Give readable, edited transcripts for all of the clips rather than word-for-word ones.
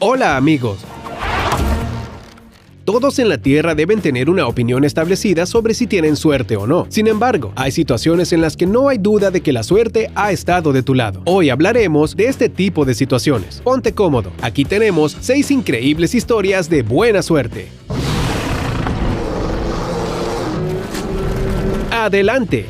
Hola amigos. Todos en la Tierra deben tener una opinión establecida sobre si tienen suerte o no. Sin embargo, hay situaciones en las que no hay duda de que la suerte ha estado de tu lado. Hoy hablaremos de este tipo de situaciones. Ponte cómodo. Aquí tenemos 6 increíbles historias de buena suerte. ¡Adelante!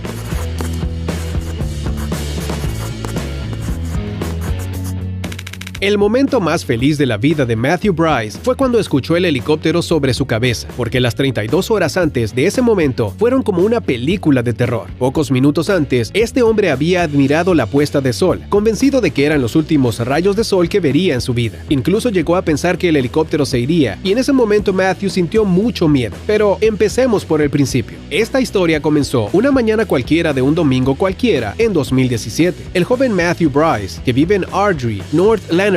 El momento más feliz de la vida de Matthew Bryce fue cuando escuchó el helicóptero sobre su cabeza, porque las 32 horas antes de ese momento fueron como una película de terror. Pocos minutos antes, este hombre había admirado la puesta de sol, convencido de que eran los últimos rayos de sol que vería en su vida. Incluso llegó a pensar que el helicóptero se iría, y en ese momento Matthew sintió mucho miedo. Pero empecemos por el principio. Esta historia comenzó una mañana cualquiera de un domingo cualquiera en 2017. El joven Matthew Bryce, que vive en Ardrey, North Lanarkshire,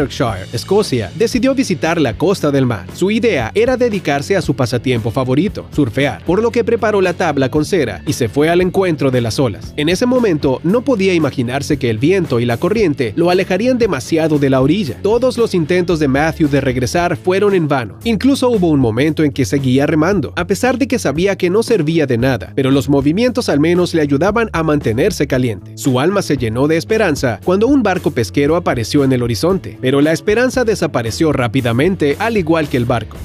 Escocia, decidió visitar la costa del mar. Su idea era dedicarse a su pasatiempo favorito, surfear, por lo que preparó la tabla con cera y se fue al encuentro de las olas. En ese momento, no podía imaginarse que el viento y la corriente lo alejarían demasiado de la orilla. Todos los intentos de Matthew de regresar fueron en vano. Incluso hubo un momento en que seguía remando, a pesar de que sabía que no servía de nada, pero los movimientos al menos le ayudaban a mantenerse caliente. Su alma se llenó de esperanza cuando un barco pesquero apareció en el horizonte. Pero la esperanza desapareció rápidamente, al igual que el barco.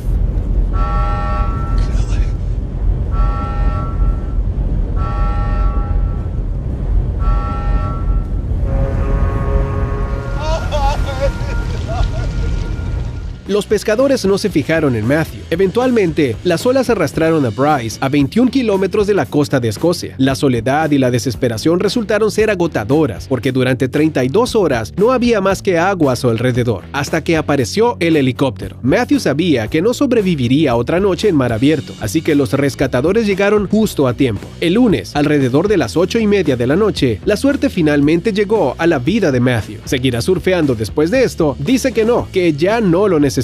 Los pescadores no se fijaron en Matthew. Eventualmente, las olas arrastraron a Bryce a 21 kilómetros de la costa de Escocia. La soledad y la desesperación resultaron ser agotadoras, porque durante 32 horas no había más que agua a su alrededor, hasta que apareció el helicóptero. Matthew sabía que no sobreviviría otra noche en mar abierto, así que los rescatadores llegaron justo a tiempo. El lunes, alrededor de las 8:30 de la noche, la suerte finalmente llegó a la vida de Matthew. ¿Seguirá surfeando después de esto? Dice que no, que ya no lo necesita.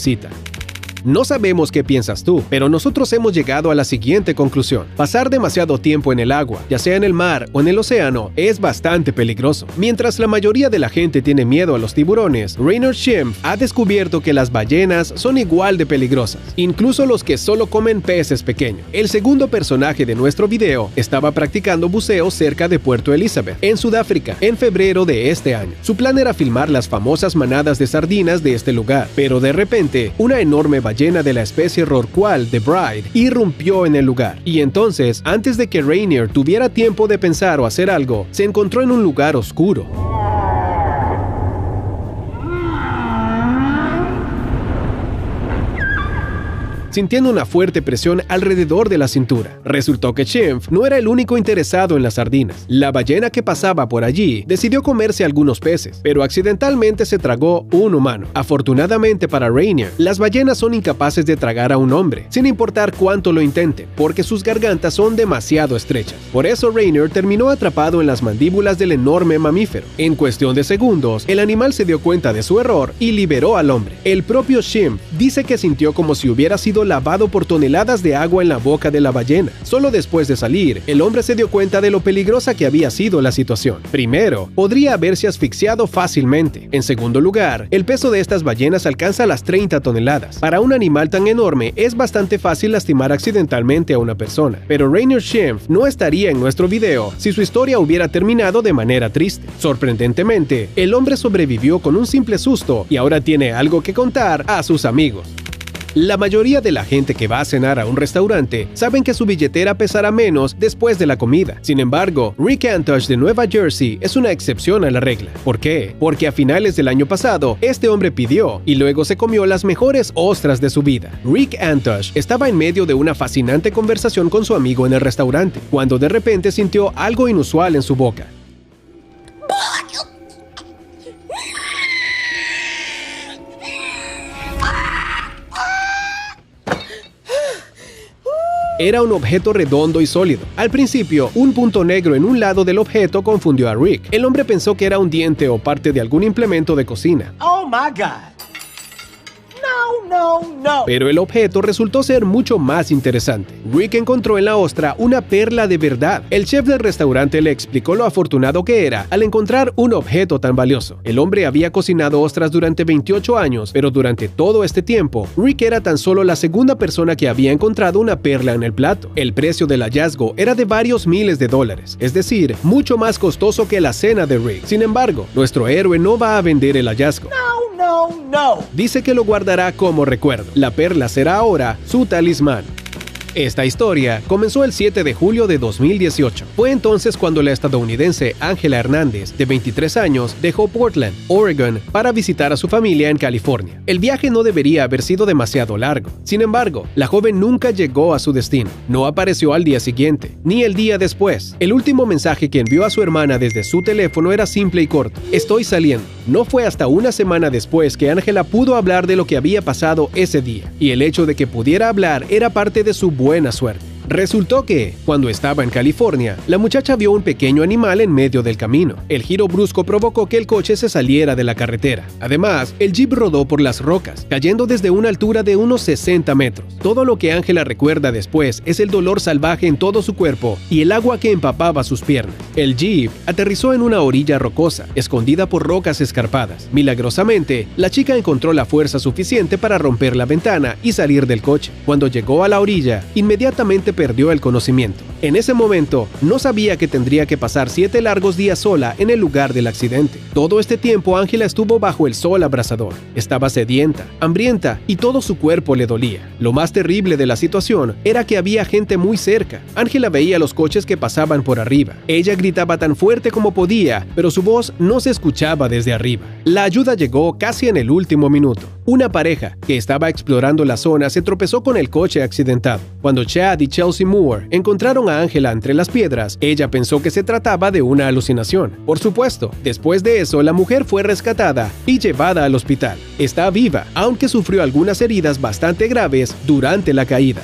No sabemos qué piensas tú, pero nosotros hemos llegado a la siguiente conclusión. Pasar demasiado tiempo en el agua, ya sea en el mar o en el océano, es bastante peligroso. Mientras la mayoría de la gente tiene miedo a los tiburones, Raynor Schimpf ha descubierto que las ballenas son igual de peligrosas, incluso los que solo comen peces pequeños. El segundo personaje de nuestro video estaba practicando buceo cerca de Puerto Elizabeth, en Sudáfrica, en febrero de este año. Su plan era filmar las famosas manadas de sardinas de este lugar, pero de repente, una enorme ballena de la especie rorcual de Bride irrumpió en el lugar. Y entonces, antes de que Rainier tuviera tiempo de pensar o hacer algo, se encontró en un lugar oscuro. Sintiendo una fuerte presión alrededor de la cintura. Resultó que Schimpf no era el único interesado en las sardinas. La ballena que pasaba por allí decidió comerse algunos peces, pero accidentalmente se tragó un humano. Afortunadamente para Rainier, las ballenas son incapaces de tragar a un hombre, sin importar cuánto lo intenten, porque sus gargantas son demasiado estrechas. Por eso Rainier terminó atrapado en las mandíbulas del enorme mamífero. En cuestión de segundos, el animal se dio cuenta de su error y liberó al hombre. El propio Schimpf dice que sintió como si hubiera sido lavado por toneladas de agua en la boca de la ballena. Solo después de salir, el hombre se dio cuenta de lo peligrosa que había sido la situación. Primero, podría haberse asfixiado fácilmente. En segundo lugar, el peso de estas ballenas alcanza las 30 toneladas. Para un animal tan enorme, es bastante fácil lastimar accidentalmente a una persona. Pero Raynor Schimpf no estaría en nuestro video si su historia hubiera terminado de manera triste. Sorprendentemente, el hombre sobrevivió con un simple susto y ahora tiene algo que contar a sus amigos. La mayoría de la gente que va a cenar a un restaurante saben que su billetera pesará menos después de la comida. Sin embargo, Rick Antosh de Nueva Jersey es una excepción a la regla. ¿Por qué? Porque a finales del año pasado, este hombre pidió y luego se comió las mejores ostras de su vida. Rick Antosh estaba en medio de una fascinante conversación con su amigo en el restaurante, cuando de repente sintió algo inusual en su boca. Era un objeto redondo y sólido. Al principio, un punto negro en un lado del objeto confundió a Rick. El hombre pensó que era un diente o parte de algún implemento de cocina. Oh my God. No. No. Pero el objeto resultó ser mucho más interesante. Rick encontró en la ostra una perla de verdad. El chef del restaurante le explicó lo afortunado que era al encontrar un objeto tan valioso. El hombre había cocinado ostras durante 28 años, pero durante todo este tiempo, Rick era tan solo la segunda persona que había encontrado una perla en el plato. El precio del hallazgo era de varios miles de dólares, es decir, mucho más costoso que la cena de Rick. Sin embargo, nuestro héroe no va a vender el hallazgo. No. Dice que lo guardará como recuerdo. La perla será ahora su talismán. Esta historia comenzó el 7 de julio de 2018. Fue entonces cuando la estadounidense Ángela Hernández, de 23 años, dejó Portland, Oregon, para visitar a su familia en California. El viaje no debería haber sido demasiado largo. Sin embargo, la joven nunca llegó a su destino. No apareció al día siguiente, ni el día después. El último mensaje que envió a su hermana desde su teléfono era simple y corto: estoy saliendo. No fue hasta una semana después que Ángela pudo hablar de lo que había pasado ese día, y el hecho de que pudiera hablar era parte de su buena suerte. Resultó que, cuando estaba en California, la muchacha vio un pequeño animal en medio del camino. El giro brusco provocó que el coche se saliera de la carretera. Además, el jeep rodó por las rocas, cayendo desde una altura de unos 60 metros. Todo lo que Ángela recuerda después es el dolor salvaje en todo su cuerpo y el agua que empapaba sus piernas. El jeep aterrizó en una orilla rocosa, escondida por rocas escarpadas. Milagrosamente, la chica encontró la fuerza suficiente para romper la ventana y salir del coche. Cuando llegó a la orilla, inmediatamente perdió el conocimiento. En ese momento, no sabía que tendría que pasar 7 largos días sola en el lugar del accidente. Todo este tiempo, Ángela estuvo bajo el sol abrasador. Estaba sedienta, hambrienta y todo su cuerpo le dolía. Lo más terrible de la situación era que había gente muy cerca. Ángela veía los coches que pasaban por arriba. Ella gritaba tan fuerte como podía, pero su voz no se escuchaba desde arriba. La ayuda llegó casi en el último minuto. Una pareja que estaba explorando la zona se tropezó con el coche accidentado. Cuando Chad y Chelsea Moore encontraron a Ángela entre las piedras, ella pensó que se trataba de una alucinación. Por supuesto, después de eso, la mujer fue rescatada y llevada al hospital. Está viva, aunque sufrió algunas heridas bastante graves durante la caída.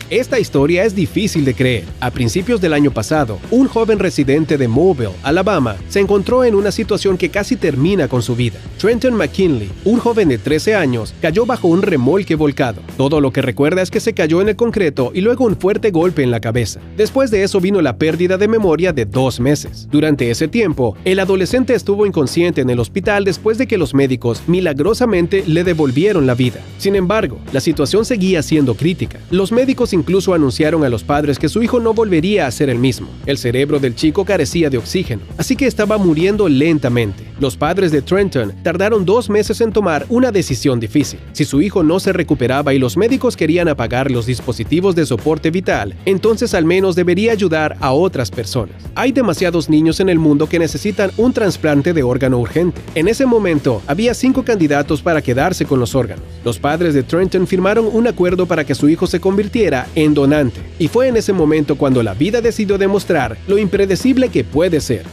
Esta historia es difícil de creer. A principios del año pasado, un joven residente de Mobile, Alabama, se encontró en una situación que casi termina con su vida. Trenton McKinley, un joven de 13 años, cayó bajo un remolque volcado. Todo lo que recuerda es que se cayó en el concreto y luego un fuerte golpe en la cabeza. Después de eso vino la pérdida de memoria de 2 meses. Durante ese tiempo, el adolescente estuvo inconsciente en el hospital después de que los médicos milagrosamente le devolvieron la vida. Sin embargo, la situación seguía siendo crítica. Los médicos incluso anunciaron a los padres que su hijo no volvería a ser el mismo. El cerebro del chico carecía de oxígeno, así que estaba muriendo lentamente. Los padres de Trenton tardaron 2 meses en tomar una decisión difícil. Si su hijo no se recuperaba y los médicos querían apagar los dispositivos de soporte vital, entonces al menos debería ayudar a otras personas. Hay demasiados niños en el mundo que necesitan un trasplante de órgano urgente. En ese momento, había 5 candidatos para quedarse con los órganos. Los padres de Trenton firmaron un acuerdo para que su hijo se convirtiera en donante. Y fue en ese momento cuando la vida decidió demostrar lo impredecible que puede ser.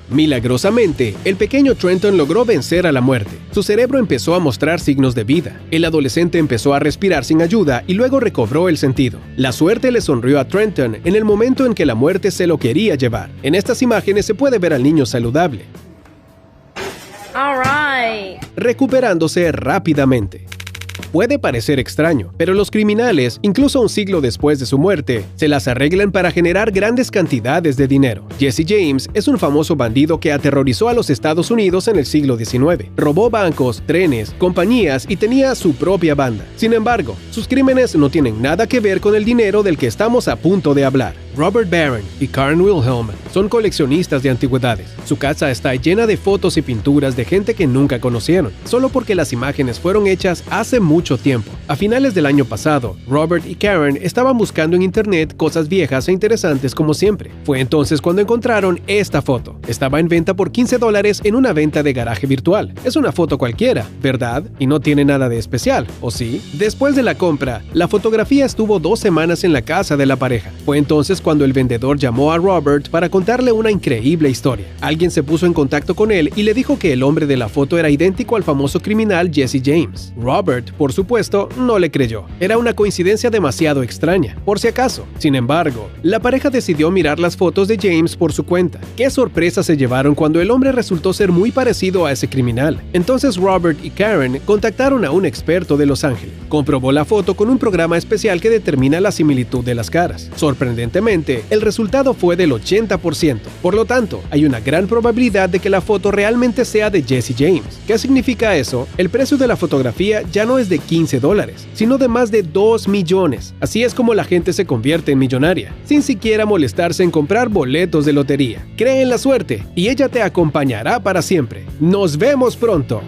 Milagrosamente, el pequeño Trenton logró vencer a la muerte. Su cerebro empezó a mostrar signos de vida. El adolescente empezó a respirar sin ayuda y luego recobró el sentido. La suerte le sonrió a Trenton en el momento en que la muerte se lo quería llevar. En estas imágenes se puede ver al niño saludable, recuperándose rápidamente. Puede parecer extraño, pero los criminales, incluso un siglo después de su muerte, se las arreglan para generar grandes cantidades de dinero. Jesse James es un famoso bandido que aterrorizó a los Estados Unidos en el siglo XIX. Robó bancos, trenes, compañías y tenía su propia banda. Sin embargo, sus crímenes no tienen nada que ver con el dinero del que estamos a punto de hablar. Robert Barron y Karen Wilhelm son coleccionistas de antigüedades. Su casa está llena de fotos y pinturas de gente que nunca conocieron, solo porque las imágenes fueron hechas hace mucho tiempo. A finales del año pasado, Robert y Karen estaban buscando en internet cosas viejas e interesantes como siempre. Fue entonces cuando encontraron esta foto. Estaba en venta por $15 en una venta de garaje virtual. Es una foto cualquiera, ¿verdad? Y no tiene nada de especial, ¿o sí? Después de la compra, la fotografía estuvo 2 semanas en la casa de la pareja. Fue entonces semanas cuando el vendedor llamó a Robert para contarle una increíble historia. Alguien se puso en contacto con él y le dijo que el hombre de la foto era idéntico al famoso criminal Jesse James. Robert, por supuesto, no le creyó. Era una coincidencia demasiado extraña, por si acaso. Sin embargo, la pareja decidió mirar las fotos de James por su cuenta. ¡Qué sorpresa se llevaron cuando el hombre resultó ser muy parecido a ese criminal! Entonces Robert y Karen contactaron a un experto de Los Ángeles. Comprobó la foto con un programa especial que determina la similitud de las caras. Sorprendentemente, el resultado fue del 80%. Por lo tanto, hay una gran probabilidad de que la foto realmente sea de Jesse James. ¿Qué significa eso? El precio de la fotografía ya no es de $15, sino de más de 2 millones. Así es como la gente se convierte en millonaria, sin siquiera molestarse en comprar boletos de lotería. Cree en la suerte y ella te acompañará para siempre. ¡Nos vemos pronto!